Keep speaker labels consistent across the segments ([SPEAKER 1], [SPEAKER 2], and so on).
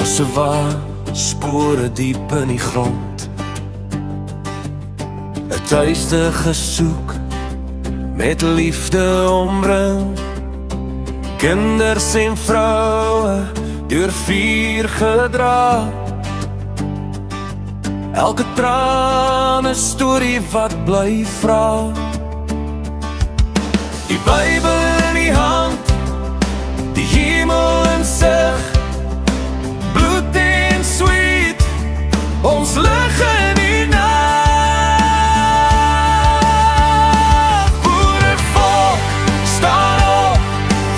[SPEAKER 1] se spore diep in die grond, 'n tuiste gesoek, met liefde omring, kinders en vroue deur vuur gedra. Elke traan 'n storie wat bly vra. Die Bybel in die hand, die hemel in sig, bloed en sweet, ons lig in die nag. Boerevolk, staan op,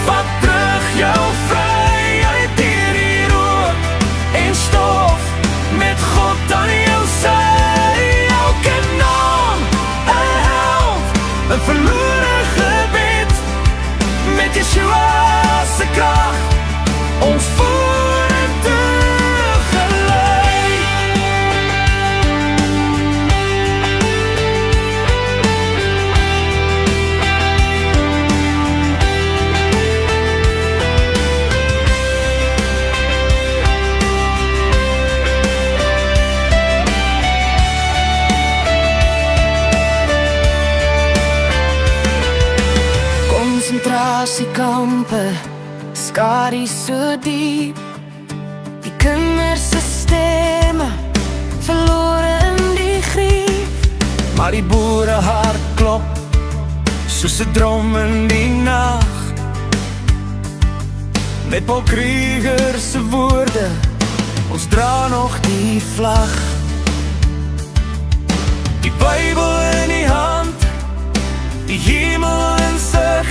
[SPEAKER 1] vat terug jou vryheid deur die rook en stof, met God aan jou sy. Elke naam 'n held, 'n verlore gebed, met Yeshua se krag ons vorentoe gelei. Konsentrasiekampe, skadu so diep, die kinders se stemme verlore in die grief. Maar die boere hart klop soos 'n drom in die nag, met Paul Krieger se woorde, ons dra nog die vlag. Die Bybel in die hand, die hemel in sig,